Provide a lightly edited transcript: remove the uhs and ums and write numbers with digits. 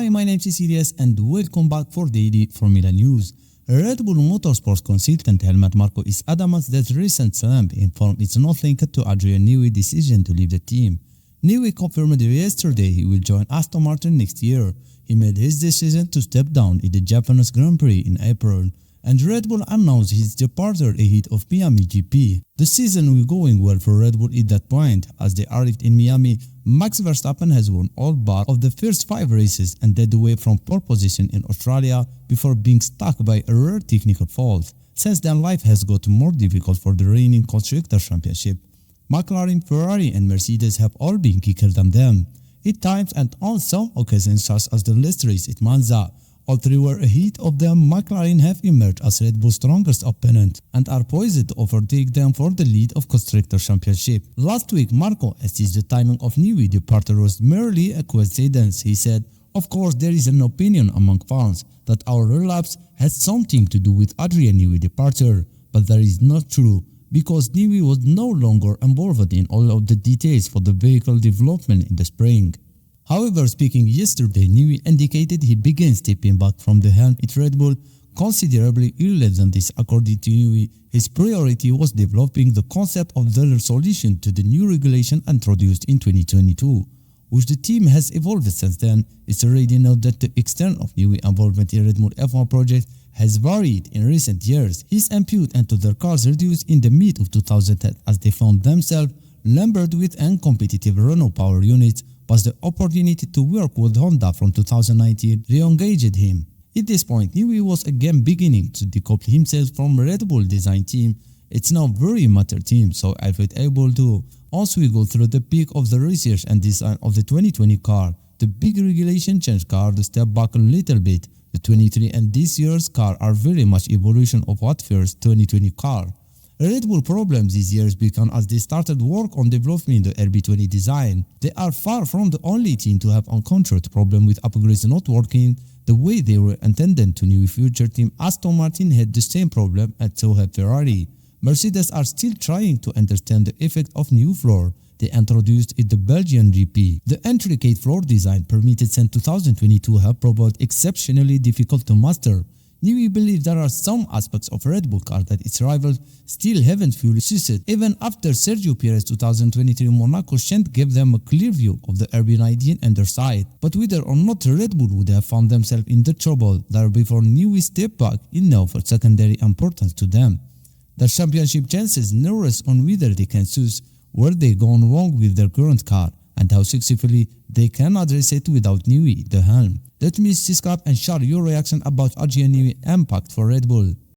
Hi, my name is Ilyas and welcome back for daily Formula News. Red Bull Motorsports consultant Helmut Marko is adamant that recent slump in form is not linked to Adrian Newey's decision to leave the team. Newey confirmed yesterday he will join Aston Martin next year. He made his decision to step down in the Japanese Grand Prix in April, and Red Bull announced his departure ahead of Miami GP. The season will going well for Red Bull at that point. As they arrived in Miami, Max Verstappen has won all but of the first 5 races and led the way from pole position in Australia before being stuck by a rare technical fault. Since then, life has got more difficult for the reigning Constructors' Championship. McLaren, Ferrari and Mercedes have all been quicker than them. At times and on some occasions, such as the last race at Monza, all 3 were ahead of them. McLaren have emerged as Red Bull's strongest opponent and are poised to overtake them for the lead of Constructors' Championship. Last week, Marko assessed the timing of Newey's departure was merely a coincidence. He said, "Of course, there is an opinion among fans that our relapse has something to do with Adrian Newey's departure, but that is not true, because Newey was no longer involved in all of the details for the vehicle development in the spring." However, speaking yesterday, Newey indicated he began stepping back from the helm at Red Bull considerably earlier than this. According to Newey, his priority was developing the concept of the solution to the new regulation introduced in 2022, which the team has evolved since then. It's already known that the extent of Newey's involvement in Red Bull F1 project has varied in recent years. His input into their cars reduced in the mid of 2010 as they found themselves lumbered with uncompetitive Renault power units, but the opportunity to work with Honda from 2019 re-engaged him. At this point, Newey was again beginning to decouple himself from Red Bull design team. It's now very mature team, so I felt able to. Also, we go through the peak of the research and design of the 2020 car. The big regulation changed car to step back a little bit. The 23 and this year's car are very much evolution of what first 2020 car. Red Bull problems these years began as they started work on developing the RB20 design. They are far from the only team to have encountered problem with upgrades not working the way they were intended to. New future team Aston Martin had the same problem, and so had Ferrari. Mercedes are still trying to understand the effect of new floor they introduced at the Belgian GP. The intricate floor design permitted since 2022 have proved exceptionally difficult to master. Newey believes there are some aspects of Red Bull car that its rivals still haven't fully suited. Even after Sergio Perez's 2023 Monaco shan't give them a clear view of the RB19 and their side. But whether or not Red Bull would have found themselves in the trouble there before Newey stepped back is now of secondary importance to them. Their championship chances now rest on whether they can choose where they gone wrong with their current car and how successfully they can address it without Newey the helm. Let me subscribe and share your reaction about Adrian Newey's impact for Red Bull.